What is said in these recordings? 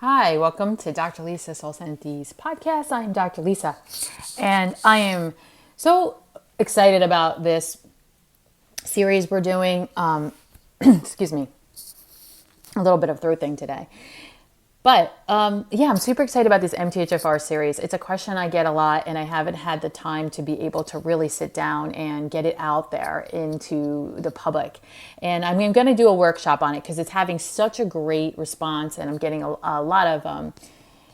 Hi, welcome to Dr. Lisa Solsenti's podcast. I'm Dr. Lisa, and I am so excited about this series we're doing. Excuse me, a little bit of throat thing today. But yeah, I'm super excited about this MTHFR series. It's a question I get a lot, and I haven't had the time to be able to really sit down and get it out there into the public. And I'm going to do a workshop on it because it's having such a great response, and I'm getting a lot of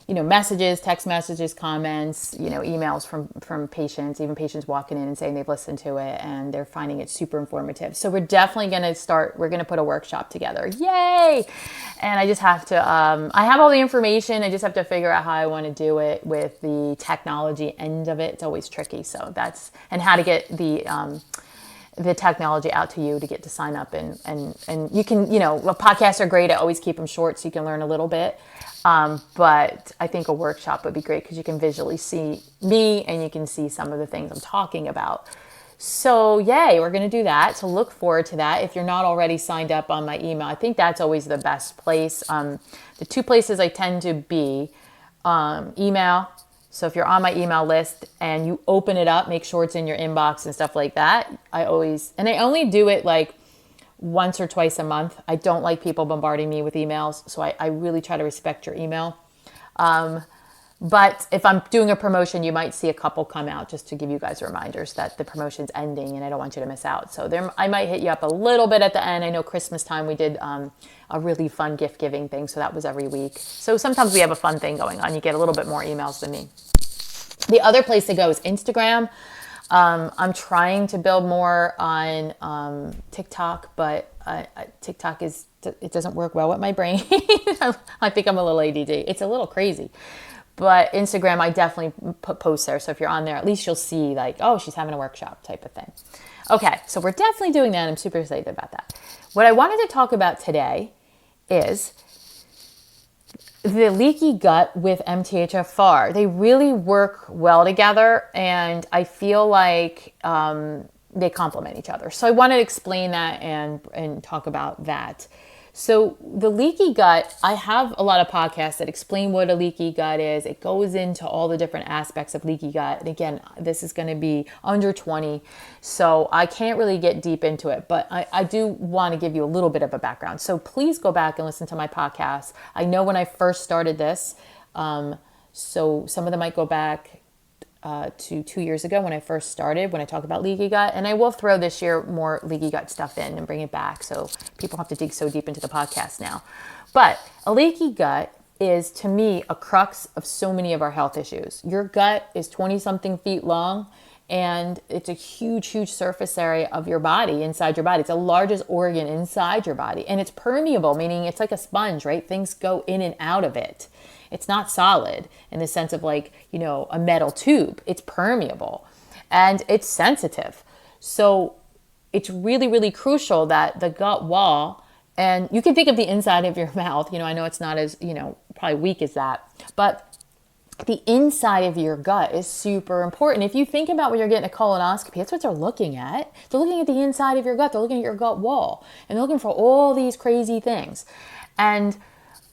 messages, text messages, comments, emails from patients, even patients walking in and saying they've listened to it and they're finding it super informative. So we're definitely going to we're going to put a workshop together. Yay! And I just have to, I have all the information. I just have to figure out how I want to do it with the technology end of it. It's always tricky. So and how to get the technology out to you to get to sign up and you can, podcasts are great. I always keep them short so you can learn a little bit. But I think a workshop would be great because you can visually see me and you can see some of the things I'm talking about. So yay, we're going to do that. So look forward to that. If you're not already signed up on my email, I think that's always the best place. The two places I tend to be, email. So if you're on my email list and you open it up, make sure it's in your inbox and stuff like that. I only do it like once or twice a month. I don't like people bombarding me with emails, so I really try to respect your email. But if I'm doing a promotion, you might see a couple come out just to give you guys reminders that the promotion's ending and I don't want you to miss out. So I might hit you up a little bit at the end. I know Christmas time we did a really fun gift giving thing, so that was every week. So sometimes we have a fun thing going on. You get a little bit more emails than me. The other place to go is Instagram. I'm trying to build more on TikTok, but TikTok it doesn't work well with my brain. I think I'm a little ADD. It's a little crazy. But Instagram, I definitely put posts there. So if you're on there, at least you'll see like, oh, she's having a workshop type of thing. Okay, so we're definitely doing that. I'm super excited about that. What I wanted to talk about today is the leaky gut with MTHFR. They really work well together, and I feel like they complement each other. So I wanted to explain that and talk about that. So the leaky gut, I have a lot of podcasts that explain what a leaky gut is. It goes into all the different aspects of leaky gut. And again, this is going to be under 20, so I can't really get deep into it, but I do want to give you a little bit of a background. So please go back and listen to my podcast. I know when I first started this, so some of them might go back to 2 years ago when I first started, when I talked about leaky gut. And I will throw this year more leaky gut stuff in and bring it back so people have to dig so deep into the podcast now. But a leaky gut is, to me, a crux of so many of our health issues. Your gut is 20-something feet long, and it's a huge, huge surface area of your body, inside your body. It's the largest organ inside your body. And it's permeable, meaning it's like a sponge, right? Things go in and out of it. It's not solid in the sense of like, a metal tube. It's permeable and it's sensitive. So it's really, really crucial that the gut wall, and you can think of the inside of your mouth, I know it's not as, probably weak as that, but the inside of your gut is super important. If you think about when you're getting a colonoscopy, that's what they're looking at. They're looking at the inside of your gut. They're looking at your gut wall, and they're looking for all these crazy things. And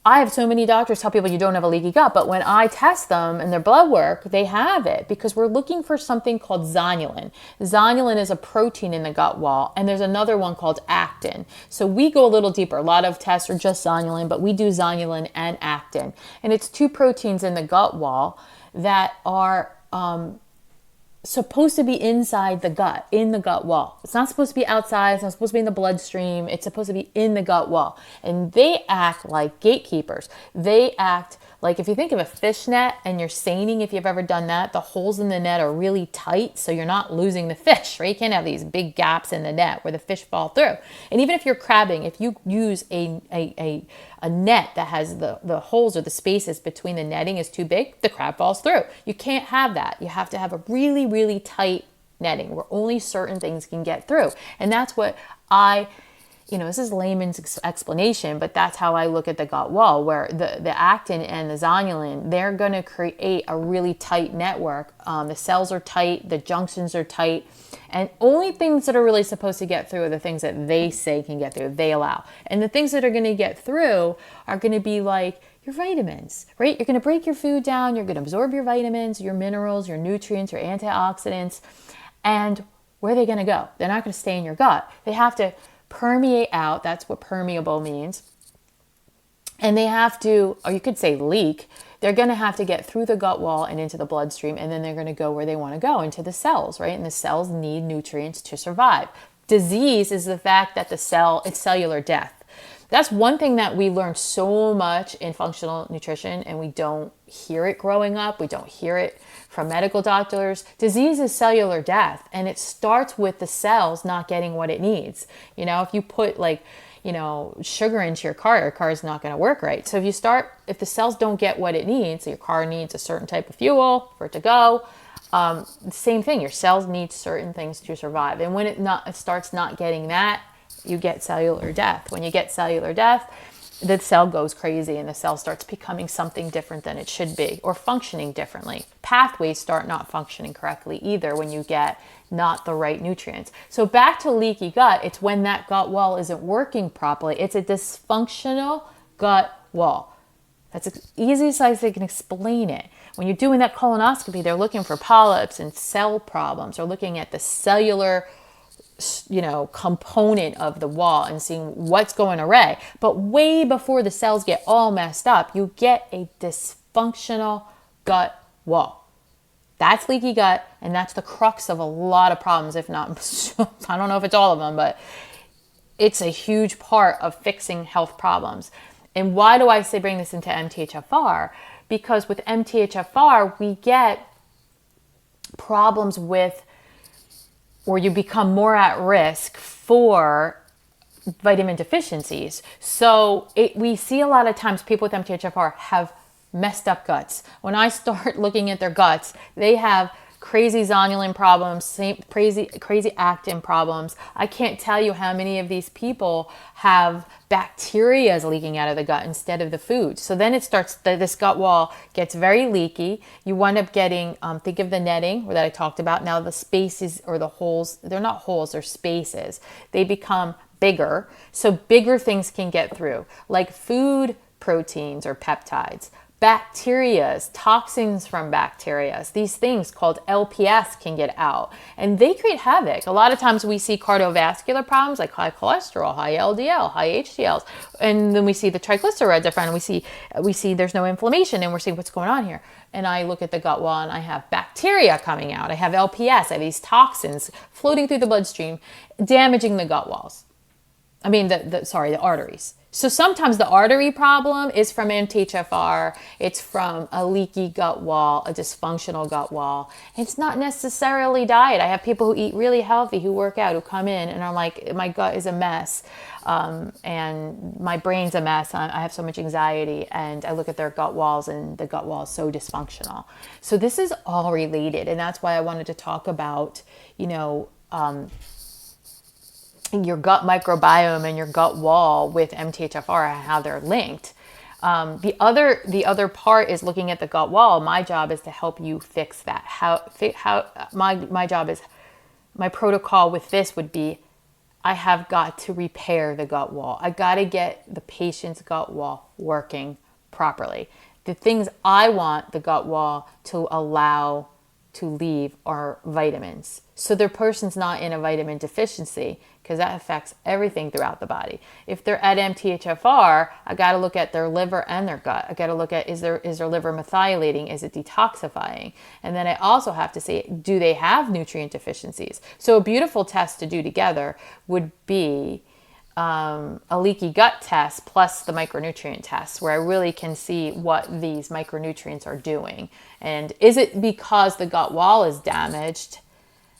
I have so many doctors tell people you don't have a leaky gut, but when I test them in their blood work, they have it because we're looking for something called zonulin. Zonulin is a protein in the gut wall, and there's another one called actin. So we go a little deeper. A lot of tests are just zonulin, but we do zonulin and actin. And it's two proteins in the gut wall that are supposed to be inside the gut, in the gut wall. It's not supposed to be outside. It's not supposed to be in the bloodstream. It's supposed to be in the gut wall. And they act like gatekeepers. They act like, if you think of a fish net and you're seining, if you've ever done that, the holes in the net are really tight so you're not losing the fish, right? You can't have these big gaps in the net where the fish fall through. And even if you're crabbing, if you use a net that has the holes or the spaces between the netting is too big, the crab falls through. You can't have that. You have to have a really, really tight netting where only certain things can get through. And that's what this is layman's explanation, but that's how I look at the gut wall, where the actin and the zonulin, they're going to create a really tight network. The cells are tight, the junctions are tight, and only things that are really supposed to get through are the things that they say can get through, they allow. And the things that are going to get through are going to be like, Your vitamins, right? You're going to break your food down. You're going to absorb your vitamins, your minerals, your nutrients, your antioxidants. And where are they going to go? They're not going to stay in your gut. They have to permeate out. That's what permeable means. And they have to, or you could say leak, they're going to have to get through the gut wall and into the bloodstream, and then they're going to go where they want to go, into the cells, right? And the cells need nutrients to survive. Disease is the fact that it's cellular death. That's one thing that we learn so much in functional nutrition, and we don't hear it growing up. We don't hear it from medical doctors. Disease is cellular death, and it starts with the cells not getting what it needs. You know, if you put sugar into your car is not going to work right. So if the cells don't get what it needs, so your car needs a certain type of fuel for it to go. Same thing, your cells need certain things to survive. And when it starts not getting that, you get cellular death. When you get cellular death, the cell goes crazy and the cell starts becoming something different than it should be, or functioning differently. Pathways start not functioning correctly either when you get not the right nutrients. So back to leaky gut, it's when that gut wall isn't working properly. It's a dysfunctional gut wall. That's as easy as I can explain it. When you're doing that colonoscopy, they're looking for polyps and cell problems. They're looking at the cellular component of the wall and seeing what's going awry. But way before the cells get all messed up, you get a dysfunctional gut wall. That's leaky gut, and that's the crux of a lot of problems, if not, I don't know if it's all of them, but it's a huge part of fixing health problems. And why do I say bring this into MTHFR? Because with MTHFR, we get problems with, or you become more at risk for vitamin deficiencies. So we see a lot of times people with MTHFR have messed up guts. When I start looking at their guts, they have crazy zonulin problems, crazy actin problems. I can't tell you how many of these people have bacteria leaking out of the gut instead of the food. So then it starts, this gut wall gets very leaky. You wind up getting, think of the netting that I talked about. Now the spaces or the holes, they're not holes, they're spaces. They become bigger. So bigger things can get through, like food proteins or peptides. Bacterias, toxins from bacterias, these things called LPS can get out and they create havoc. A lot of times we see cardiovascular problems like high cholesterol, high LDL, high HDLs, and then we see the triglycerides are fine, and we see there's no inflammation, and we're seeing what's going on here. And I look at the gut wall and I have bacteria coming out. I have LPS, I have these toxins floating through the bloodstream, damaging the gut walls. I mean, the arteries. So sometimes the artery problem is from MTHFR. It's from a leaky gut wall, a dysfunctional gut wall. It's not necessarily diet. I have people who eat really healthy, who work out, who come in and are like, my gut is a mess, and my brain's a mess. I have so much anxiety, and I look at their gut walls and the gut wall is so dysfunctional. So this is all related, and that's why I wanted to talk about, your gut microbiome and your gut wall with MTHFR and how they're linked. The other part is looking at the gut wall. My job is to help you fix that. My job is, my protocol with this would be, I have got to repair the gut wall. I got to get the patient's gut wall working properly. The things I want the gut wall to allow to leave are vitamins. So the person's not in a vitamin deficiency, because that affects everything throughout the body. If they're at MTHFR, I got to look at their liver and their gut. I got to look at, is their liver methylating? Is it detoxifying? And then I also have to say, do they have nutrient deficiencies? So a beautiful test to do together would be a leaky gut test plus the micronutrient test, where I really can see what these micronutrients are doing. And is it because the gut wall is damaged?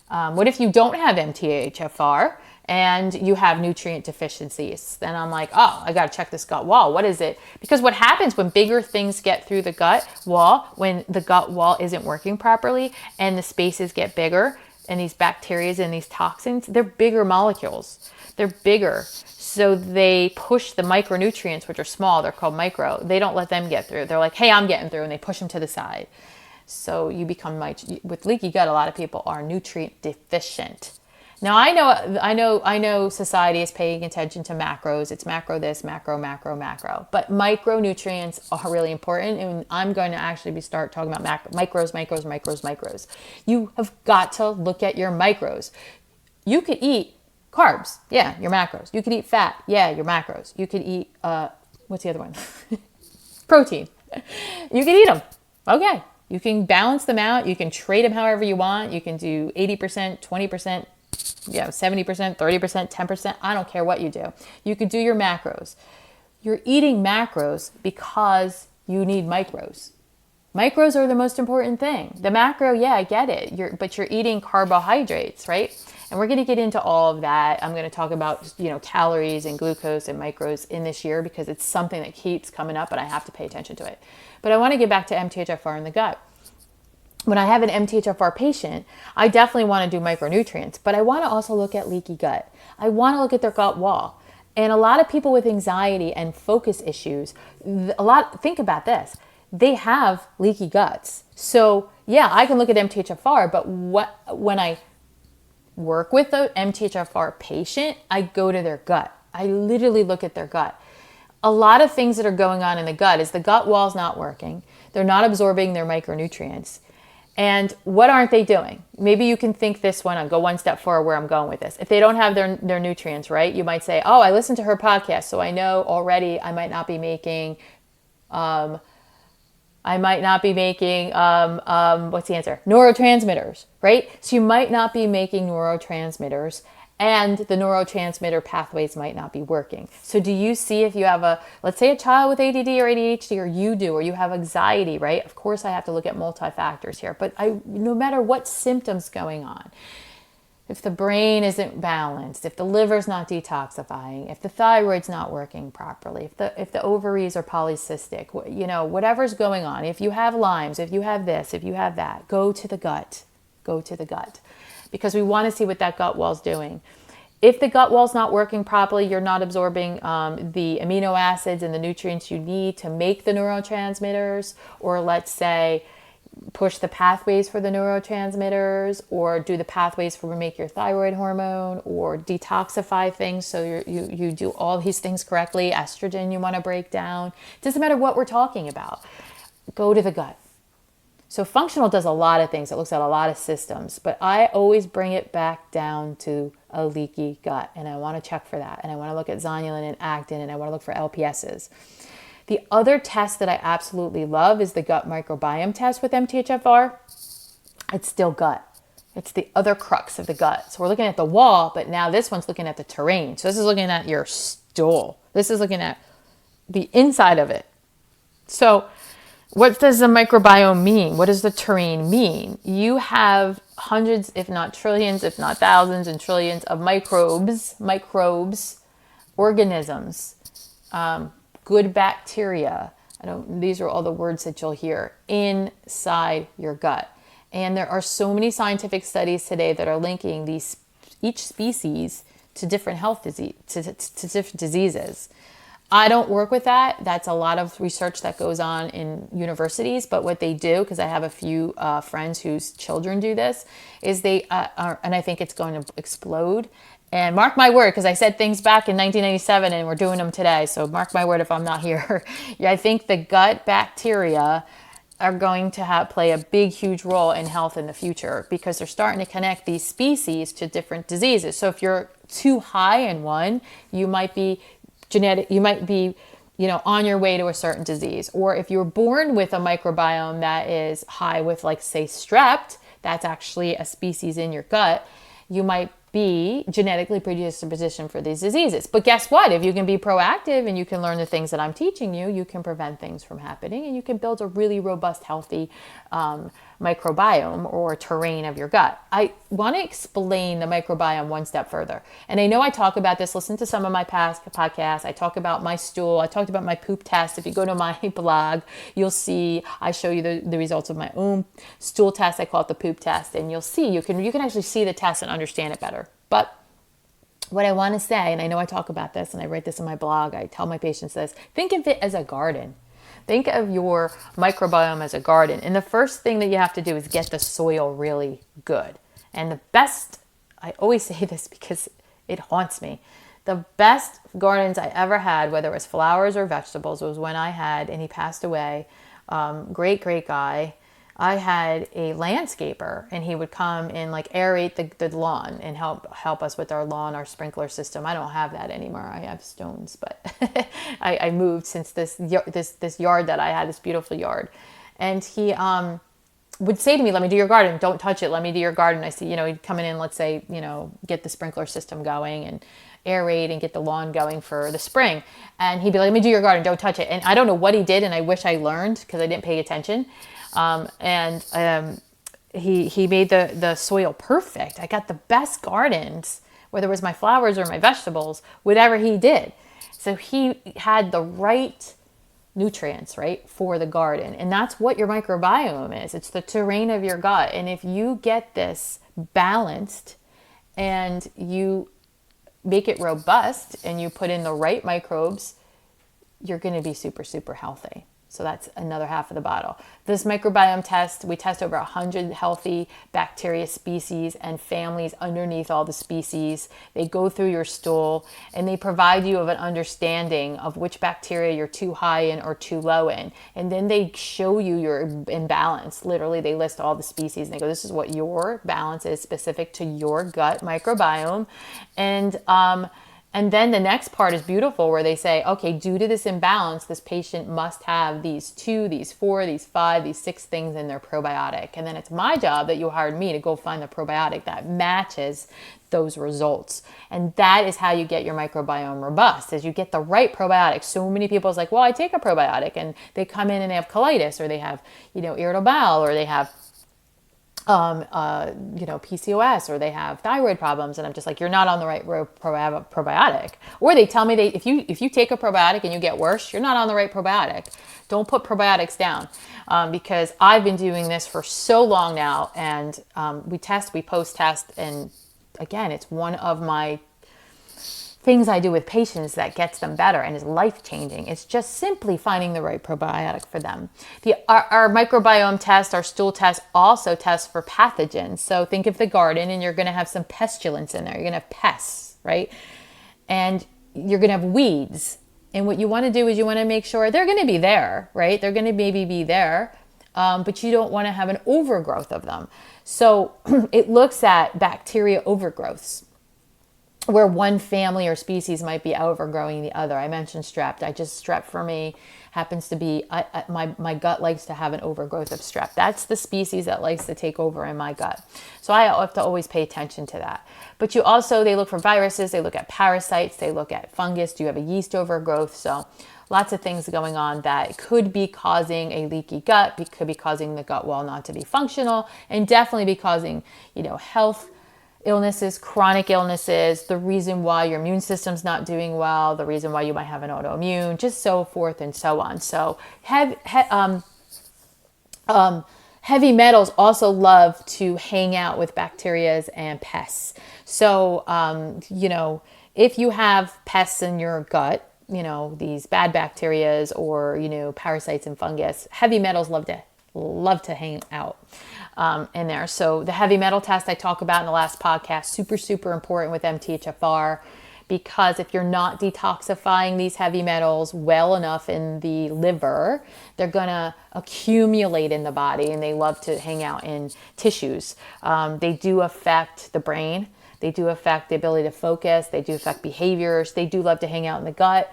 What if you don't have MTHFR and you have nutrient deficiencies? Then I'm like, oh, I got to check this gut wall. What is it? Because what happens when bigger things get through the gut wall, when the gut wall isn't working properly and the spaces get bigger, and these bacteria and these toxins, they're bigger molecules. They're bigger. So they push the micronutrients, which are small, they're called micro. They don't let them get through. They're like, hey, I'm getting through, and they push them to the side. So you become, with leaky gut, a lot of people are nutrient deficient. Now I know society is paying attention to macros. It's macro this, macro, macro, macro. But micronutrients are really important, and I'm going to actually start talking about micros. You have got to look at your macros. You could eat carbs, yeah, your macros. You could eat fat, yeah, your macros. You could eat what's the other one? Protein. You can eat them. Okay. You can balance them out. You can trade them however you want. You can do 80%, 20%, 70%, 30%, 10%. I don't care what you do. You could do your macros. You're eating macros because you need micros. Micros are the most important thing. The macro, yeah, I get it. But you're eating carbohydrates, right? And we're going to get into all of that. I'm going to talk about, calories and glucose and micros in this year because it's something that keeps coming up and I have to pay attention to it. But I want to get back to MTHFR in the gut. When I have an MTHFR patient, I definitely want to do micronutrients, but I want to also look at leaky gut. I want to look at their gut wall. And a lot of people with anxiety and focus issues, think about this. They have leaky guts. So yeah, I can look at MTHFR, but when I work with the MTHFR patient, I go to their gut. I literally look at their gut. A lot of things that are going on in the gut is the gut wall's not working. They're not absorbing their micronutrients. And what aren't they doing? Maybe you can think this one, I'll go one step forward where I'm going with this. If they don't have their nutrients, right? You might say, oh, I listened to her podcast, so I know already I might not be making what's the answer? Neurotransmitters, right? So you might not be making neurotransmitters and the neurotransmitter pathways might not be working. So do you see if you have let's say a child with ADD or ADHD, or you do, or you have anxiety, right? Of course I have to look at multi-factors here, but no matter what symptoms going on, if the brain isn't balanced, if the liver's not detoxifying, if the thyroid's not working properly, if the ovaries are polycystic, whatever's going on, if you have Lyme's, if you have this, if you have that, go to the gut, because we want to see what that gut wall's doing. If the gut wall's not working properly, you're not absorbing the amino acids and the nutrients you need to make the neurotransmitters, or let's say push the pathways for the neurotransmitters, or do the pathways for make your thyroid hormone, or detoxify things so you do all these things correctly. Estrogen you want to break down. It doesn't matter what we're talking about. Go to the gut. So functional does a lot of things. It looks at a lot of systems, but I always bring it back down to a leaky gut, and I want to check for that. And I want to look at zonulin and actin, and I want to look for LPSs. The other test that I absolutely love is the gut microbiome test with MTHFR. It's still gut. It's the other crux of the gut. So we're looking at the wall, but now this one's looking at the terrain. So this is looking at your stool. This is looking at the inside of it. So what does the microbiome mean? What does the terrain mean? You have hundreds, if not trillions, if not thousands and trillions of microbes, organisms, good bacteria. These are all the words that you'll hear inside your gut. And there are so many scientific studies today that are linking each species to different health disease, to different diseases. I don't work with that. That's a lot of research that goes on in universities. But what they do, because I have a few friends whose children do this, is they and I think it's going to explode. And mark my word, because I said things back in 1997 and we're doing them today. So mark my word if I'm not here. Yeah, I think the gut bacteria are going to play a big, huge role in health in the future, because they're starting to connect these species to different diseases. So if you're too high in one, you might be on your way to a certain disease. Or if you're born with a microbiome that is high with, like, say, strep, that's actually a species in your gut, you might be genetically predispositioned for these diseases. But guess what? If you can be proactive and you can learn the things that I'm teaching you, you can prevent things from happening, and you can build a really robust, healthy microbiome or terrain of your gut. I want to explain the microbiome one step further. And I know I talk about this. Listen to some of my past podcasts. I talk about my stool. I talked about my poop test. If you go to my blog, you'll see I show you the results of my own stool test. I call it the poop test. And you'll see, you can actually see the test and understand it better. But what I want to say, and I know I talk about this and I write this in my blog, I tell my patients this, think of it as a garden. Think of your microbiome as a garden. And the first thing that you have to do is get the soil really good. And the best I always say this because it haunts me. The best gardens I ever had, whether it was flowers or vegetables, was when I had, and he passed away, great guy. I had a landscaper, and he would come and like aerate the lawn and help us with our lawn, our sprinkler system. I don't have that anymore. I have stones, but I moved since this yard that I had, this beautiful yard, and he would say to me, "Let me do your garden. Don't touch it. Let me do your garden." I see, he'd come in, let's say, get the sprinkler system going and aerate and get the lawn going for the spring. And he'd be like, "Let me do your garden. Don't touch it." And I don't know what he did, and I wish I learned because I didn't pay attention. He made the soil perfect. I got the best gardens, whether it was my flowers or my vegetables, whatever he did. So he had the right nutrients, right, for the garden. And that's what your microbiome is. It's the terrain of your gut. And if you get this balanced and you make it robust and you put in the right microbes, you're going to be super, super healthy. So that's another half of the bottle. This microbiome test, we test over 100 healthy bacteria species and families underneath all the species. They go through your stool and they provide you of an understanding of which bacteria you're too high in or too low in. And then they show you your imbalance. Literally, they list all the species and they go, this is what your balance is specific to your gut microbiome. And then the next part is beautiful where they say, okay, due to this imbalance, this patient must have these 2, these 4, these 5, these 6 things in their probiotic. And then it's my job that you hired me to go find the probiotic that matches those results. And that is how you get your microbiome robust, is you get the right probiotic. So many people is like, well, I take a probiotic, and they come in and they have colitis, or they have, irritable bowel, or they have PCOS, or they have thyroid problems, and I'm just like, you're not on the right probiotic. Or they tell me if you take a probiotic and you get worse, you're not on the right probiotic. Don't put probiotics down, because I've been doing this for so long now, and we post test, and again, it's one of my things I do with patients that gets them better and is life-changing. It's just simply finding the right probiotic for them. Our microbiome test, our stool test, also tests for pathogens. So think of the garden, and you're going to have some pestilence in there. You're going to have pests, right? And you're going to have weeds. And what you want to do is you want to make sure they're going to be there, right? They're going to maybe be there, but you don't want to have an overgrowth of them. So it looks at bacteria overgrowths, where one family or species might be overgrowing the other. I mentioned strep. Strep for me happens to be, my gut likes to have an overgrowth of strep. That's the species that likes to take over in my gut. So I have to always pay attention to that. But they look for viruses, they look at parasites, they look at fungus. Do you have a yeast overgrowth? So lots of things going on that could be causing a leaky gut, could be causing the gut wall not to be functional, and definitely be causing, health illnesses, chronic illnesses, the reason why your immune system's not doing well, the reason why you might have an autoimmune, just so forth and so on. So heavy metals also love to hang out with bacteria and pests. So, if you have pests in your gut, these bad bacteria or, parasites and fungus, heavy metals love to hang out in there. So the heavy metal test I talk about in the last podcast, super, super important with MTHFR, because if you're not detoxifying these heavy metals well enough in the liver, they're going to accumulate in the body, and they love to hang out in tissues. They do affect the brain. They do affect the ability to focus. They do affect behaviors. They do love to hang out in the gut.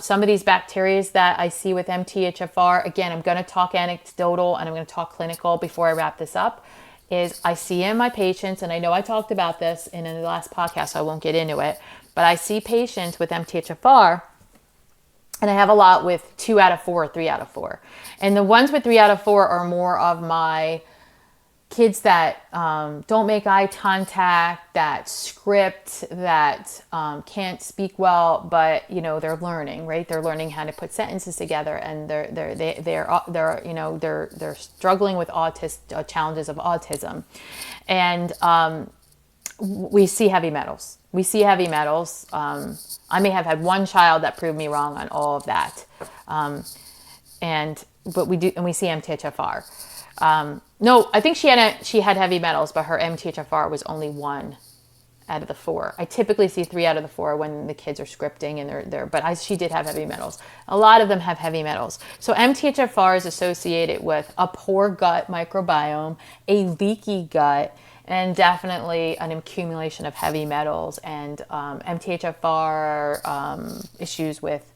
Some of these bacteria that I see with MTHFR, again, I'm going to talk anecdotal and I'm going to talk clinical before I wrap this up, is I see in my patients, and I know I talked about this in the last podcast, so I won't get into it, but I see patients with MTHFR, and I have a lot with 2 out of 4, 3 out of 4. And the ones with 3 out of 4 are more of my kids that don't make eye contact, that script, that can't speak well, but they're learning, right? They're learning how to put sentences together, and they're struggling with challenges of autism, and we see heavy metals. I may have had one child that proved me wrong on all of that, but we see MTHFR. No, I think she had heavy metals, but her MTHFR was only 1. out of the 4. I typically see 3 out of the 4 when the kids are scripting and she did have heavy metals. A lot of them have heavy metals. So MTHFR is associated with a poor gut microbiome, a leaky gut, and definitely an accumulation of heavy metals and MTHFR issues with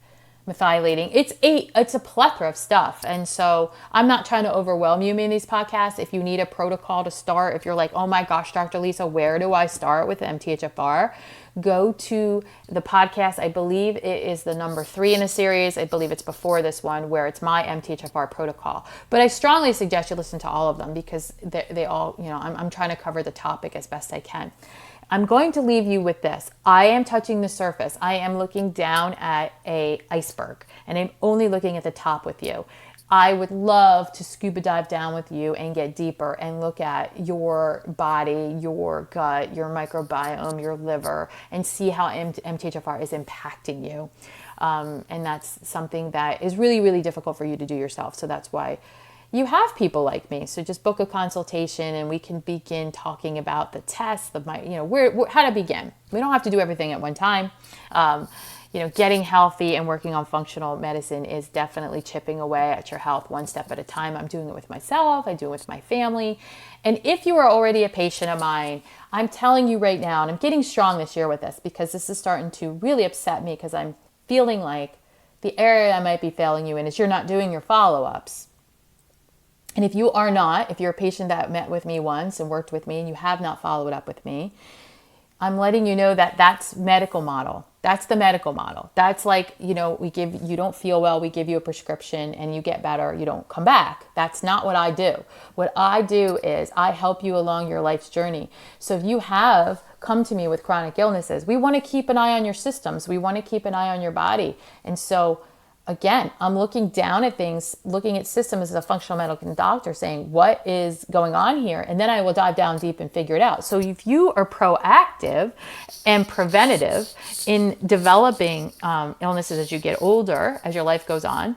methylating. It's a plethora of stuff. And so I'm not trying to overwhelm you in these podcasts. If you need a protocol to start, if you're like, oh my gosh, Dr. Lisa, where do I start with MTHFR? Go to the podcast. I believe it is the number 3 in a series. I believe it's before this one, where it's my MTHFR protocol. But I strongly suggest you listen to all of them because they all, I'm trying to cover the topic as best I can. I'm going to leave you with this. I am touching the surface. I am looking down at an iceberg, and I'm only looking at the top with you. I would love to scuba dive down with you and get deeper and look at your body, your gut, your microbiome, your liver, and see how MTHFR is impacting you. And that's something that is really, really difficult for you to do yourself. So that's why you have people like me. So just book a consultation and we can begin talking about the tests, how to begin. We don't have to do everything at one time. Getting healthy and working on functional medicine is definitely chipping away at your health one step at a time. I'm doing it with myself. I do it with my family. And if you are already a patient of mine, I'm telling you right now, and I'm getting strong this year with this because this is starting to really upset me because I'm feeling like the area I might be failing you in is you're not doing your follow-ups. And if you're a patient that met with me once and worked with me and you have not followed up with me, I'm letting you know that that's medical model. That's the medical model. That's like, you don't feel well, we give you a prescription and you get better, you don't come back. That's not what I do. What I do is I help you along your life's journey. So if you have come to me with chronic illnesses, we want to keep an eye on your systems. We want to keep an eye on your body. And so again, I'm looking down at things, looking at systems as a functional medical doctor, saying what is going on here, and then I will dive down deep and figure it out. So if you are proactive and preventative in developing illnesses as you get older, as your life goes on,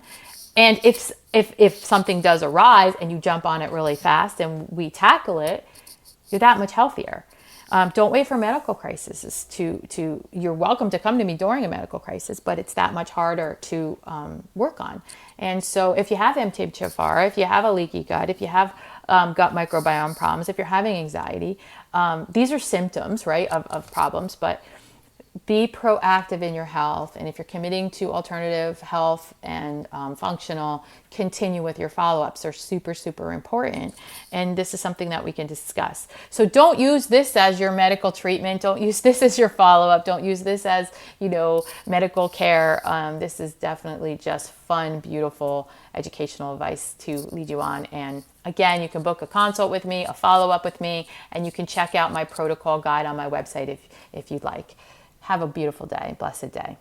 and if something does arise and you jump on it really fast and we tackle it, you're that much healthier. Don't wait for medical crises you're welcome to come to me during a medical crisis, but it's that much harder to work on. And so if you have MTHFR, if you have a leaky gut, if you have gut microbiome problems, if you're having anxiety, these are symptoms, right, of problems, but be proactive in your health. And if you're committing to alternative health and functional, continue with your follow-ups. They're super, super important. And this is something that we can discuss. So don't use this as your medical treatment. Don't use this as your follow-up. Don't use this as, medical care. This is definitely just fun, beautiful, educational advice to lead you on. And again, you can book a consult with me, a follow-up with me, and you can check out my protocol guide on my website if you'd like. Have a beautiful day, blessed day.